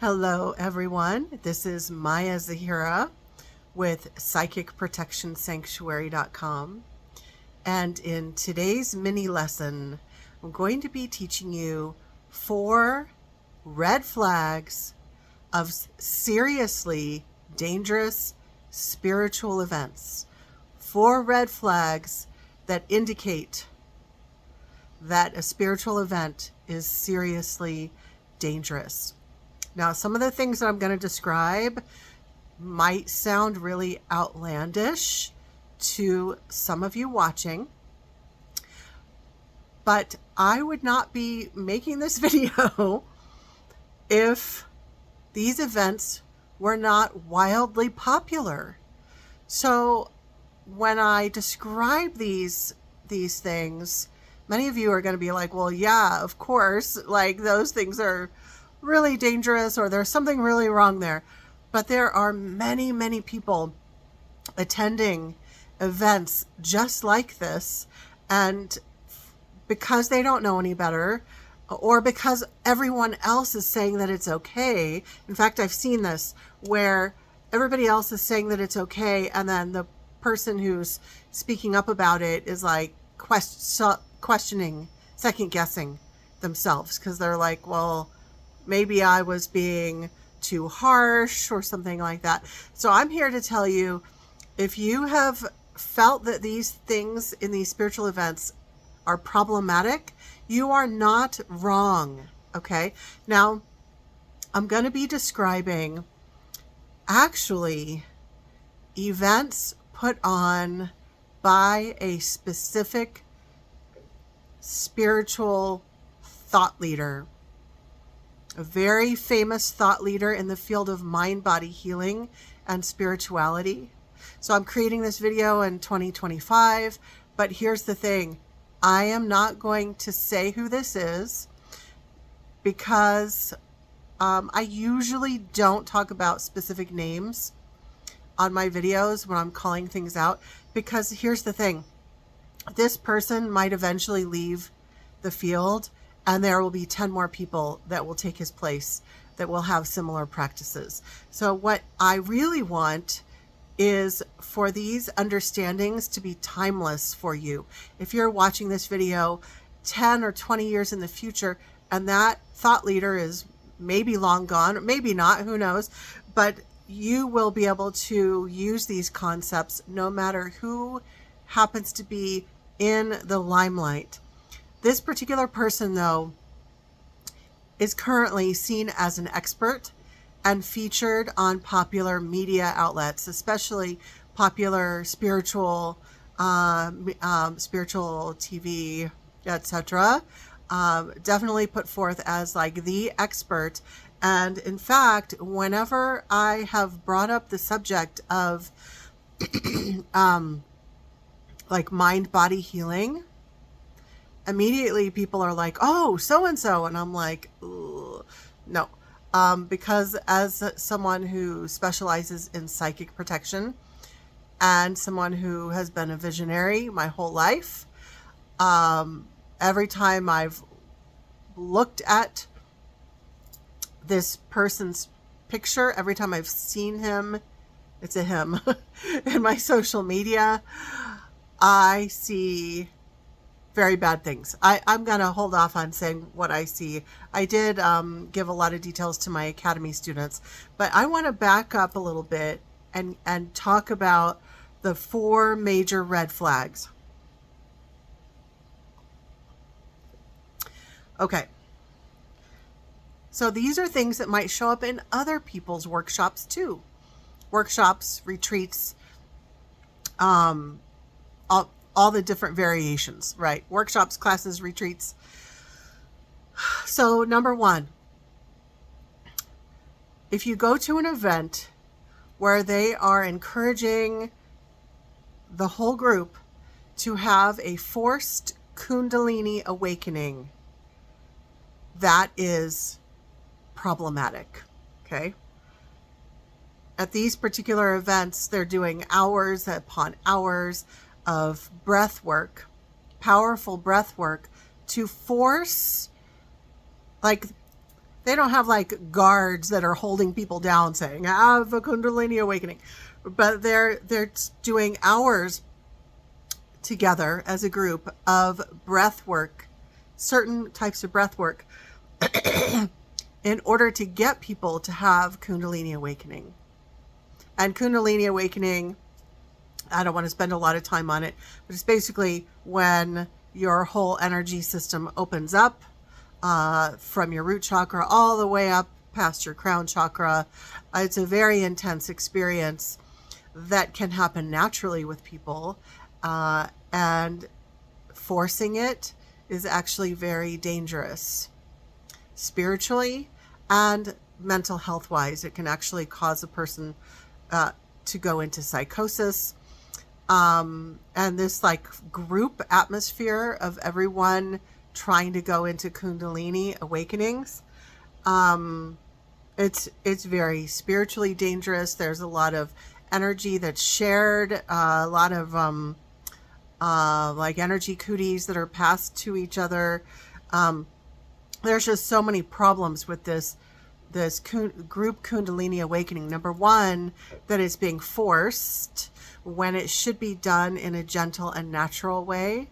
Hello, everyone. This is Maya Zahira with PsychicProtectionSanctuary.com. And in today's mini lesson, I'm going to be teaching you 4 red flags of seriously dangerous spiritual events. 4 red flags that indicate that a spiritual event is seriously dangerous. Now, some of the things that I'm going to describe might sound really outlandish to some of you watching, but I would not be making this video if these events were not wildly popular. So when I describe these things, many of you are going to be like, well, yeah, of course, like those things are really dangerous, or there's something really wrong there. But there are many, many people attending events just like this, and because they don't know any better, or because everyone else is saying that it's okay. In fact, I've seen this where everybody else is saying that it's okay, and then the person who's speaking up about it is like questioning, second guessing themselves, because they're like, well, maybe I was being too harsh or something like that. So I'm here to tell you, if you have felt that these things in these spiritual events are problematic, you are not wrong. Okay. Now, I'm going to be describing actually events put on by a specific spiritual thought leader, a very famous thought leader in the field of mind-body healing and spirituality. So I'm creating this video in 2025, but here's the thing. I am not going to say who this is because I usually don't talk about specific names on my videos when I'm calling things out, because here's the thing. This person might eventually leave the field, and there will be 10 more people that will take his place that will have similar practices. So what I really want is for these understandings to be timeless for you. If you're watching this video 10 or 20 years in the future, and that thought leader is maybe long gone, or maybe not, who knows, but you will be able to use these concepts no matter who happens to be in the limelight. This particular person, though, is currently seen as an expert and featured on popular media outlets, especially popular spiritual TV, etc. Definitely put forth as like the expert. And in fact, whenever I have brought up the subject of like mind-body healing, immediately people are like, oh, so-and-so. And I'm like, no. Because as someone who specializes in psychic protection and someone who has been a visionary my whole life, every time I've looked at this person's picture, every time I've seen him, it's a him, in my social media, I see very bad things. I'm going to hold off on saying what I see. I did give a lot of details to my academy students, but I want to back up a little bit and talk about the 4 major red flags. Okay. So these are things that might show up in other people's workshops too. Workshops, retreats, all the different variations, right? Workshops, classes, retreats. So number 1, if you go to an event where they are encouraging the whole group to have a forced Kundalini awakening, that is problematic, okay? At these particular events, they're doing hours upon hours of breath work, powerful breath work, to force, like, They don't have like guards that are holding people down saying, have a Kundalini awakening. But they're doing hours together as a group of breath work, certain types of breath work, in order to get people to have Kundalini awakening. And Kundalini awakening, I don't want to spend a lot of time on it, but it's basically when your whole energy system opens up from your root chakra all the way up past your crown chakra. It's a very intense experience that can happen naturally with people, and forcing it is actually very dangerous spiritually and mental health wise. It can actually cause a person to go into psychosis. And this like group atmosphere of everyone trying to go into Kundalini awakenings, it's very spiritually dangerous. There's a lot of energy that's shared, a lot of like energy cooties that are passed to each other. There's just so many problems with this group Kundalini awakening. Number one, that it's being forced when it should be done in a gentle and natural way.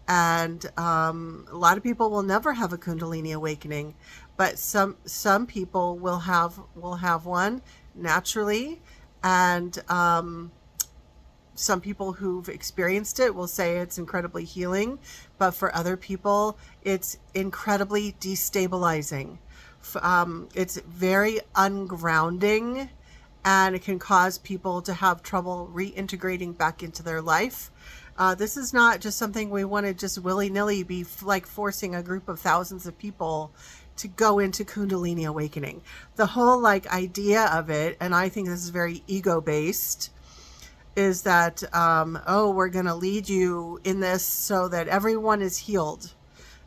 And a lot of people will never have a Kundalini awakening, but some people will have one naturally. And some people who've experienced it will say it's incredibly healing, but for other people, it's incredibly destabilizing. It's very ungrounding, and it can cause people to have trouble reintegrating back into their life. This is not just something we want to just willy-nilly be like forcing a group of thousands of people to go into Kundalini awakening. The whole like idea of it, and I think this is very ego-based, is that, we're going to lead you in this so that everyone is healed.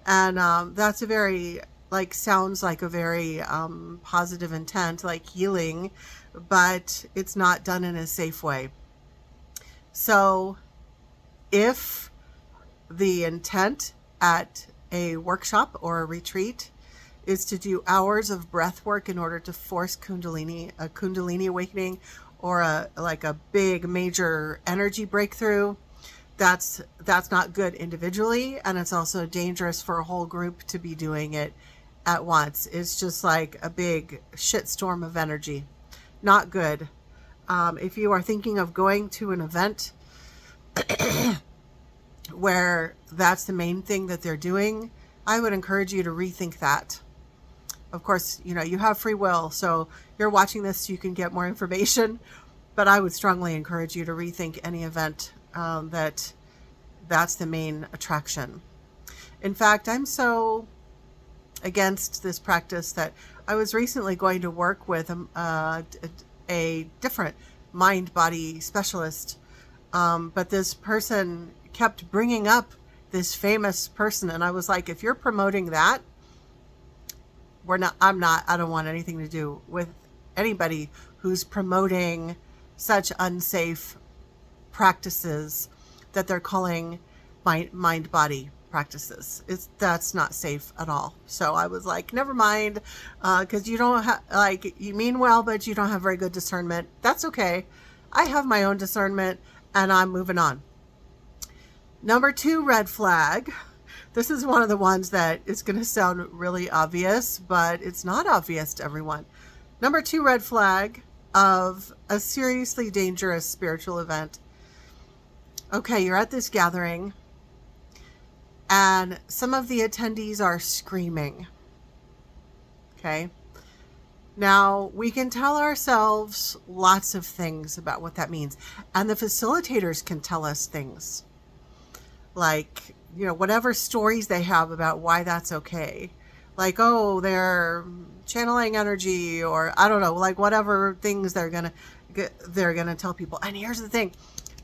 And that's a very, like, sounds like a very positive intent, like healing, but it's not done in a safe way. So if the intent at a workshop or a retreat is to do hours of breath work in order to force a Kundalini awakening, or a big major energy breakthrough, that's not good individually, and it's also dangerous for a whole group to be doing it at once. It's just like a big shitstorm of energy. Not good. If you are thinking of going to an event where that's the main thing that they're doing, I would encourage you to rethink that. Of course, you have free will, so you're watching this so you can get more information, but I would strongly encourage you to rethink any event that's the main attraction. In fact, I'm so against this practice that I was recently going to work with a different mind-body specialist, but this person kept bringing up this famous person, and I was like, if you're promoting that, I don't want anything to do with anybody who's promoting such unsafe practices that they're calling mind-body practices. That's not safe at all. So I was like, never mind, because you don't you mean well, but you don't have very good discernment. That's okay. I have my own discernment, and I'm moving on. Number 2 red flag. This is one of the ones that is going to sound really obvious, but it's not obvious to everyone. Number 2 red flag of a seriously dangerous spiritual event. Okay, you're at this gathering, and some of the attendees are screaming. Okay? Now, we can tell ourselves lots of things about what that means, and the facilitators can tell us things. Like, whatever stories they have about why that's okay. Like, oh, they're channeling energy, or I don't know, like whatever things they're gonna tell people. And here's the thing.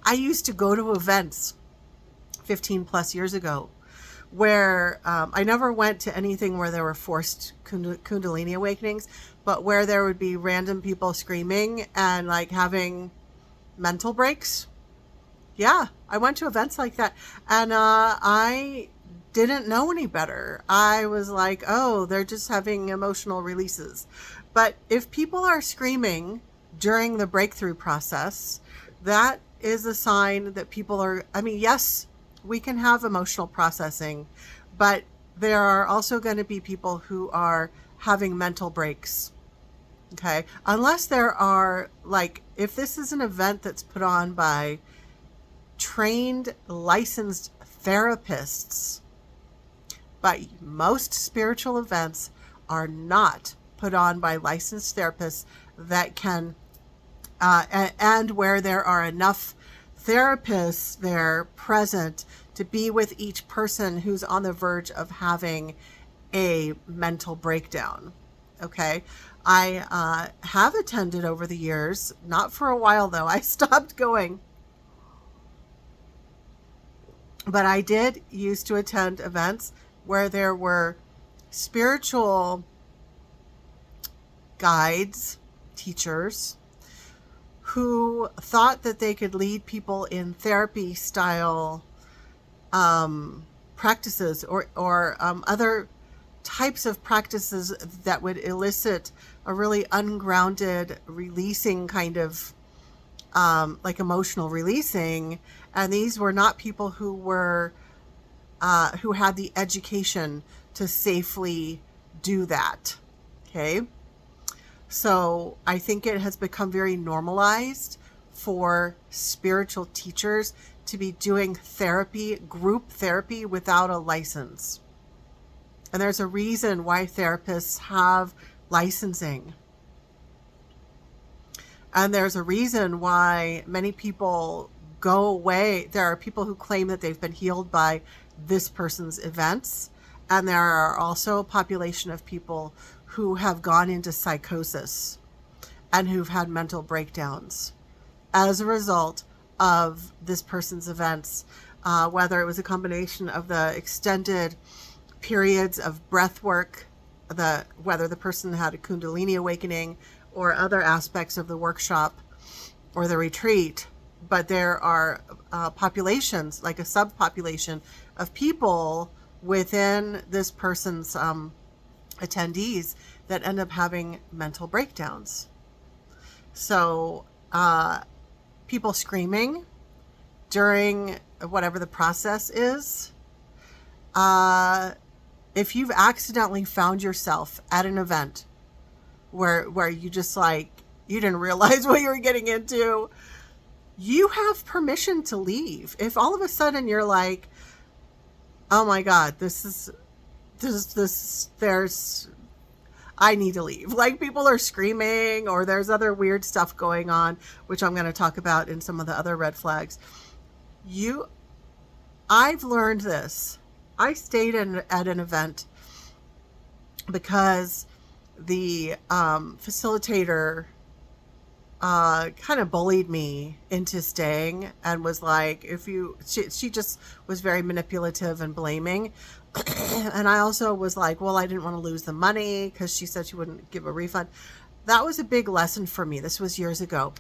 I used to go to events 15 plus years ago where I never went to anything where there were forced Kundalini awakenings, but where there would be random people screaming and like having mental breaks. Yeah, I went to events like that, and I didn't know any better. I was like, oh, they're just having emotional releases. But if people are screaming during the breakthrough process, that is a sign that people are, I mean, yes, we can have emotional processing, but there are also going to be people who are having mental breaks. Okay. Unless there are, like, if this is an event that's put on by trained, licensed therapists, but most spiritual events are not put on by licensed therapists that can, and where there are enough therapists there present to be with each person who's on the verge of having a mental breakdown. Okay. I have attended over the years, not for a while though. I stopped going. But I did used to attend events where there were spiritual guides, teachers, who thought that they could lead people in therapy style practices or other types of practices that would elicit a really ungrounded releasing kind of like emotional releasing. And these were not people who were who had the education to safely do that. Okay. So I think it has become very normalized for spiritual teachers to be doing therapy, group therapy, without a license. And there's a reason why therapists have licensing. And there's a reason why many people go away. There are people who claim that they've been healed by this person's events. And there are also a population of people who have gone into psychosis and who've had mental breakdowns as a result of this person's events, whether it was a combination of the extended periods of breath work, whether the person had a Kundalini awakening or other aspects of the workshop or the retreat. But there are populations, like a subpopulation of people within this person's attendees that end up having mental breakdowns. So people screaming during whatever the process is, if you've accidentally found yourself at an event where you just like, you didn't realize what you were getting into, you have permission to leave. If all of a sudden you're like, oh my God, I need to leave. Like people are screaming or there's other weird stuff going on, which I'm going to talk about in some of the other red flags. I've learned this. I stayed at an event because the facilitator kind of bullied me into staying and was like, she just was very manipulative and blaming. And I also was like, well, I didn't want to lose the money because she said she wouldn't give a refund. That was a big lesson for me. This was years ago.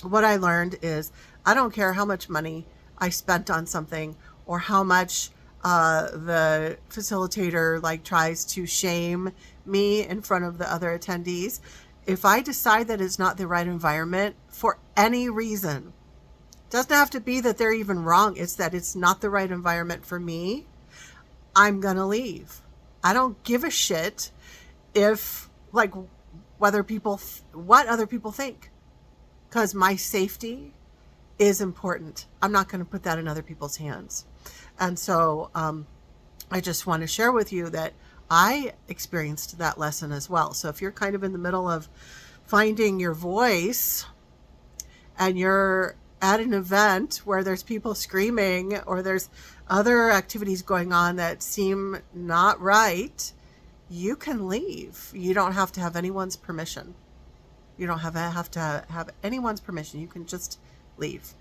What I learned is I don't care how much money I spent on something or how much the facilitator like tries to shame me in front of the other attendees. If I decide that it's not the right environment for any reason, it doesn't have to be that they're even wrong. It's that it's not the right environment for me. I'm going to leave. I don't give a shit if like what other people think, because my safety is important. I'm not going to put that in other people's hands. And so I just want to share with you that I experienced that lesson as well. So if you're kind of in the middle of finding your voice and you're at an event where there's people screaming or there's other activities going on that seem not right, you can leave. You don't have to have anyone's permission. You don't have to have anyone's permission. You can just leave.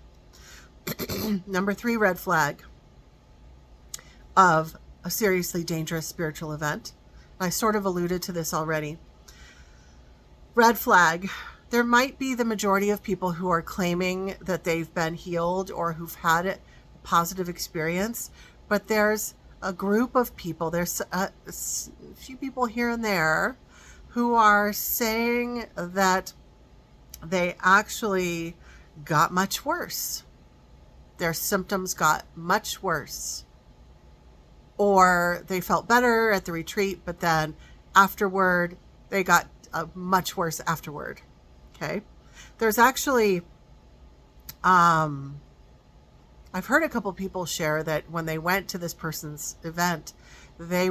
Number 3 red flag of a seriously dangerous spiritual event. I sort of alluded to this already. Red flag. There might be the majority of people who are claiming that they've been healed or who've had a positive experience, but there's a group of people, there's a few people here and there who are saying that they actually got much worse. Their symptoms got much worse. Or they felt better at the retreat, but then afterward, they got much worse afterward. Okay. There's actually, I've heard a couple people share that when they went to this person's event, they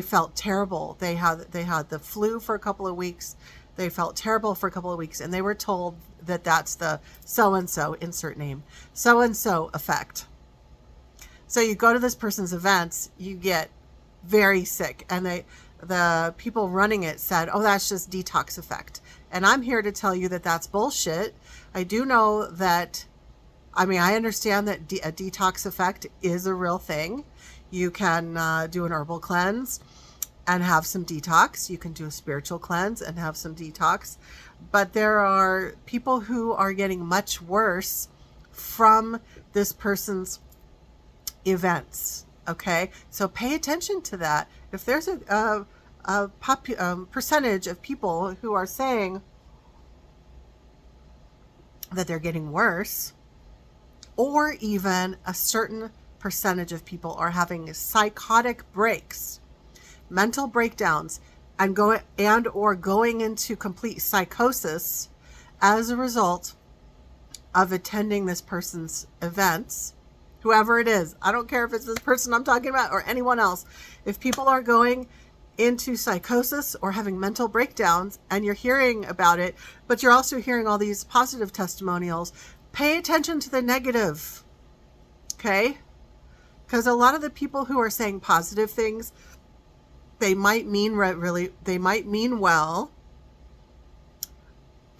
felt terrible. They had the flu for a couple of weeks. They felt terrible for a couple of weeks, and they were told that that's the so-and-so, insert name, so-and-so effect. So you go to this person's events, you get very sick. And the people running it said, oh, that's just detox effect. And I'm here to tell you that that's bullshit. I do know that, I understand that a detox effect is a real thing. You can do an herbal cleanse and have some detox. You can do a spiritual cleanse and have some detox. But there are people who are getting much worse from this person's events. Okay, so pay attention to that. If there's a percentage of people who are saying that they're getting worse, or even a certain percentage of people are having psychotic breaks, mental breakdowns, and going into complete psychosis as a result of attending this person's events, whoever it is, I don't care if it's this person I'm talking about or anyone else. If people are going into psychosis or having mental breakdowns and you're hearing about it, but you're also hearing all these positive testimonials, pay attention to the negative. Okay? Because a lot of the people who are saying positive things, they might mean well,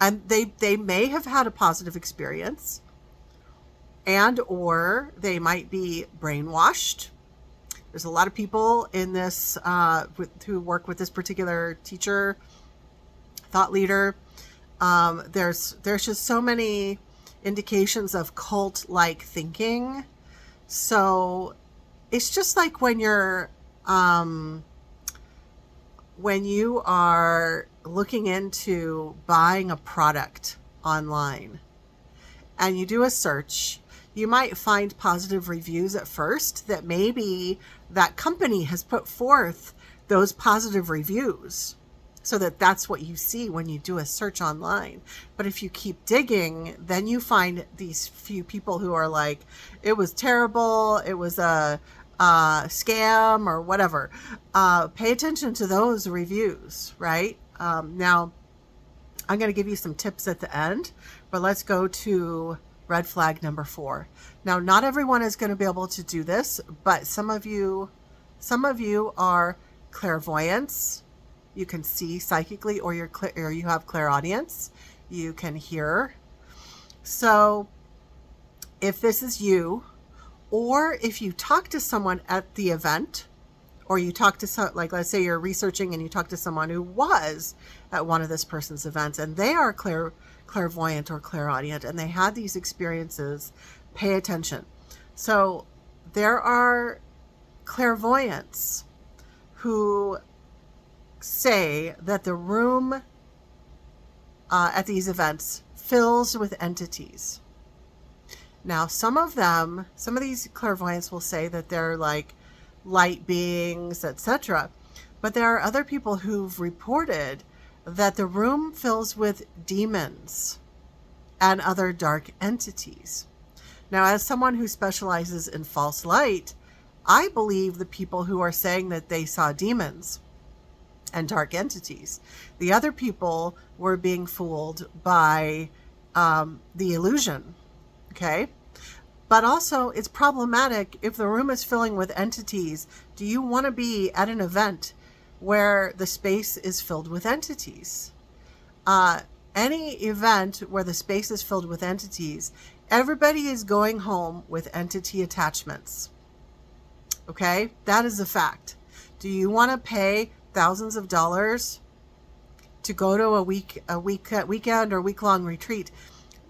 and they may have had a positive experience, and or they might be brainwashed. There's a lot of people in this who work with this particular teacher, thought leader. There's just so many indications of cult-like thinking. So it's just like when you are looking into buying a product online and you do a search, you might find positive reviews at first that maybe that company has put forth those positive reviews so that that's what you see when you do a search online. But if you keep digging, then you find these few people who are like, it was terrible, it was a scam or whatever. Pay attention to those reviews, right? Now, I'm going to give you some tips at the end, but let's go to red flag number 4. Now, not everyone is going to be able to do this, but some of you are clairvoyants. You can see psychically, or you have clairaudience. You can hear. So if this is you, or if you talk to someone at the event, or you talk to like, let's say you're researching and you talk to someone who was at one of this person's events and they are clairvoyant or clairaudient and they had these experiences, pay attention. So there are clairvoyants who say that the room at these events fills with entities. Now, some of these clairvoyants will say that they're like light beings, etc. But there are other people who've reported that the room fills with demons and other dark entities. Now, as someone who specializes in false light, I believe the people who are saying that they saw demons and dark entities. The other people were being fooled by the illusion. Okay? But also, it's problematic if the room is filling with entities. Do you want to be at an event where the space is filled with entities? Any event where the space is filled with entities, everybody is going home with entity attachments. Okay? That is a fact. Do you want to pay thousands of dollars to go to a weekend or week-long retreat?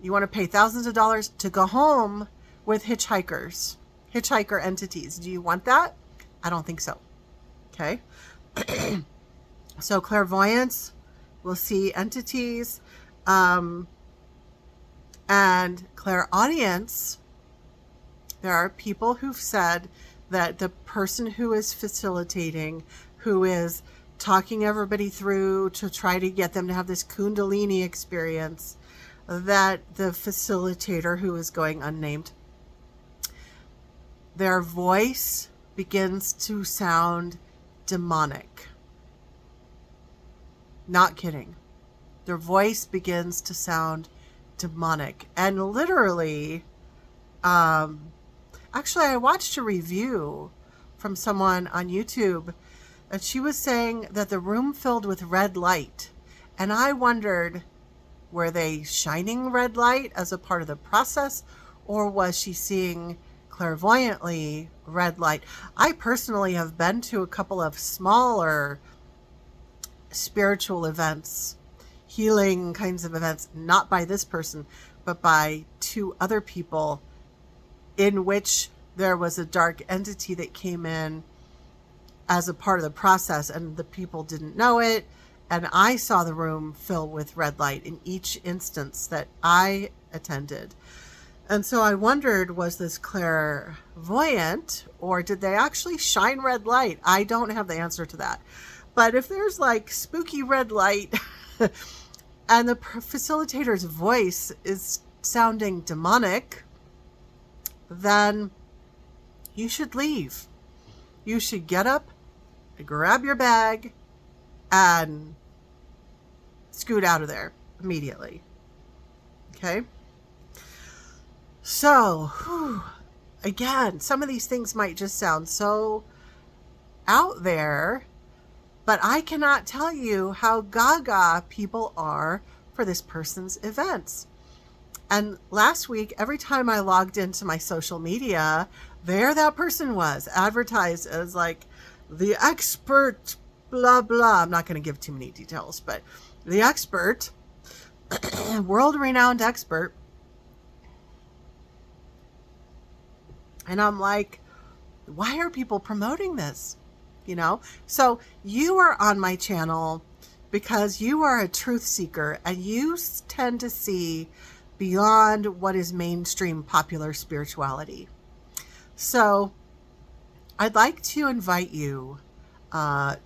You want to pay thousands of dollars to go home with hitchhiker entities. Do you want that? I don't think so. Okay. So clairvoyance, we'll see entities, and clairaudience. There are people who've said that the person who is facilitating, who is talking everybody through to try to get them to have this Kundalini experience, that the facilitator, who is going unnamed, their voice begins to sound demonic. Not kidding. Their voice begins to sound demonic. And literally, actually, I watched a review from someone on YouTube, and she was saying that the room filled with red light. And I wondered, were they shining red light as a part of the process, or was she seeing clairvoyantly red light? I personally have been to a couple of smaller spiritual events, healing kinds of events, not by this person, but by two other people, in which there was a dark entity that came in as a part of the process, and the people didn't know it. And I saw the room fill with red light in each instance that I attended. And so I wondered, was this clairvoyant, or did they actually shine red light? I don't have the answer to that. But if there's like spooky red light and the facilitator's voice is sounding demonic, then you should leave. You should get up, grab your bag, and scoot out of there immediately. Okay? So, again, some of these things might just sound so out there, but I cannot tell you how gaga people are for this person's events. And last week, every time I logged into my social media, there that person was advertised as like the expert, blah, blah. I'm not going to give too many details, but the expert, world-renowned expert. And I'm like, why are people promoting this? You know? So you are on my channel because you are a truth seeker, and you tend to see beyond what is mainstream popular spirituality. So I'd like to invite you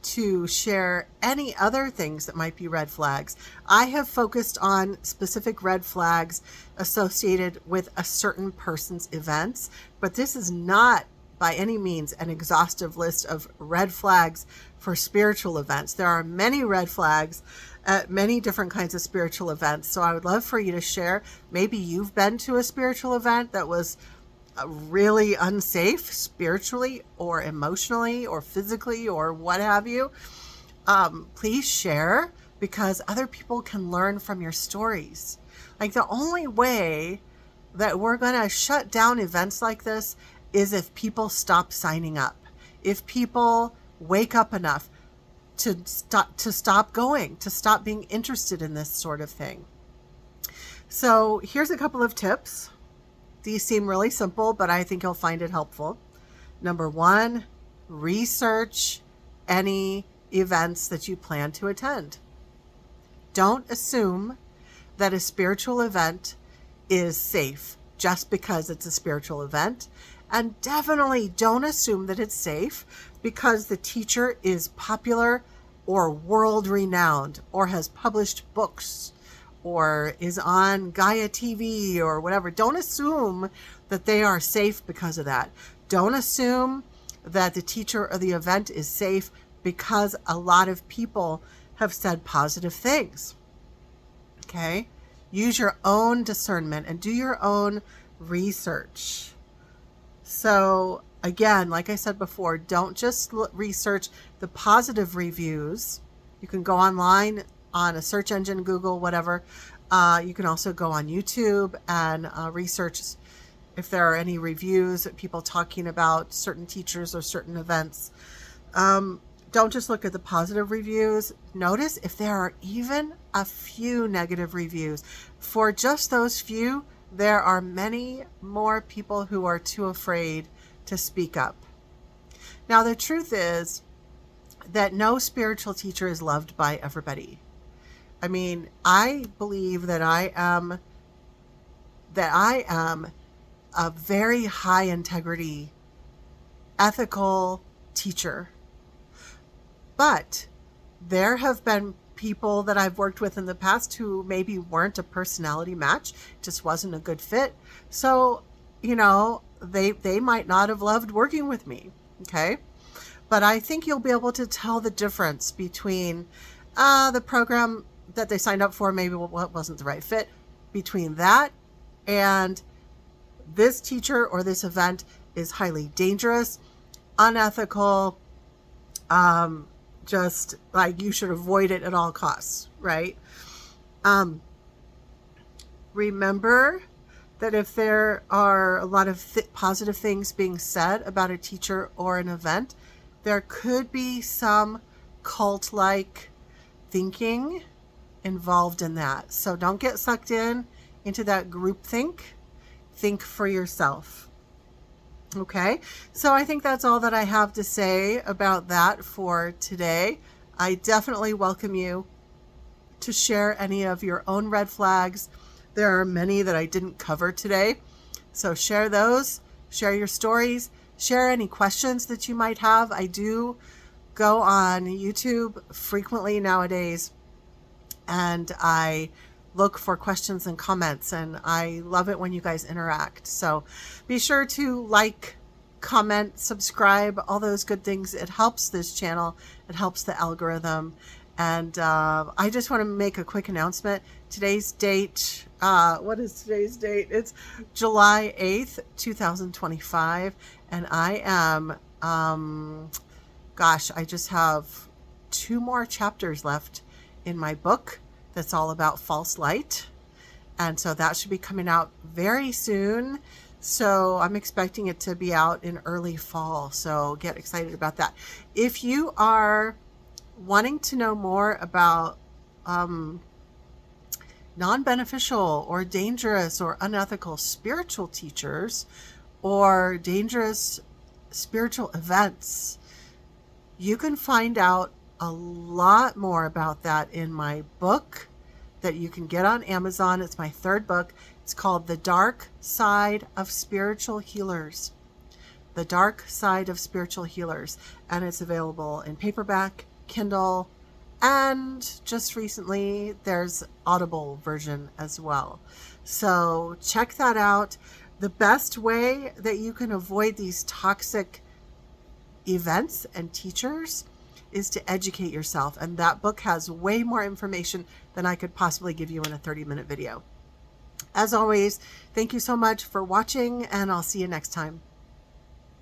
to share any other things that might be red flags. I have focused on specific red flags associated with a certain person's events, but this is not by any means an exhaustive list of red flags for spiritual events. There are many red flags at many different kinds of spiritual events. So I would love for you to share. Maybe you've been to a spiritual event that was really unsafe spiritually or emotionally or physically or what have you. Please share, because other people can learn from your stories. Like, the only way that we're going to shut down events like this is if people stop signing up, if people wake up enough to stop going, to stop being interested in this sort of thing. So here's a couple of tips. These seem really simple, but I think you'll find it helpful. Number one, research any events that you plan to attend. Don't assume that a spiritual event is safe just because it's a spiritual event. And definitely don't assume that it's safe because the teacher is popular or world renowned or has published books or is on Gaia TV or whatever. Don't assume that they are safe because of that. Don't assume that the teacher or the event is safe because a lot of people have said positive things. Okay? Use your own discernment and do your own research. So again, like I said before, don't just research the positive reviews. You can go online on a search engine, Google, whatever. You can also go on YouTube and research if there are any reviews, people talking about certain teachers or certain events. Don't just look at the positive reviews. Notice if there are even a few negative reviews. For just those few, there are many more people who are too afraid to speak up. Now, the truth is that no spiritual teacher is loved by everybody. I mean, I believe that I am a very high integrity, ethical teacher. But there have been people that I've worked with in the past who maybe weren't a personality match, just wasn't a good fit. So, they might not have loved working with me. Okay. But I think you'll be able to tell the difference between the program that they signed up for, maybe what wasn't the right fit, between that and this teacher or this event is highly dangerous, unethical, just like you should avoid it at all costs, right? Remember that if there are a lot of positive things being said about a teacher or an event, there could be some cult-like thinking involved in that. So don't get sucked into that group think. Think for yourself. Okay, so I think that's all that I have to say about that for today. I definitely welcome you to share any of your own red flags. There are many that I didn't cover today. So share those, share your stories, share any questions that you might have. I do go on YouTube frequently nowadays, and I look for questions and comments, and I love it when you guys interact. So be sure to like, comment, subscribe, all those good things. It helps this channel. It helps the algorithm. And I just want to make a quick announcement. Today's date, what is today's date? It's July 8th, 2025. And I am, I just have 2 more chapters left in my book that's all about false light. And so that should be coming out very soon. So I'm expecting it to be out in early fall. So get excited about that. If you are wanting to know more about non-beneficial or dangerous or unethical spiritual teachers or dangerous spiritual events, you can find out a lot more about that in my book that you can get on Amazon. It's my 3rd book. It's called The Dark Side of Spiritual Healers. The Dark Side of Spiritual Healers. And it's available in paperback, Kindle, and just recently there's Audible version as well. So check that out. The best way that you can avoid these toxic events and teachers is to educate yourself. And that book has way more information than I could possibly give you in a 30-minute video. As always, thank you so much for watching, and I'll see you next time.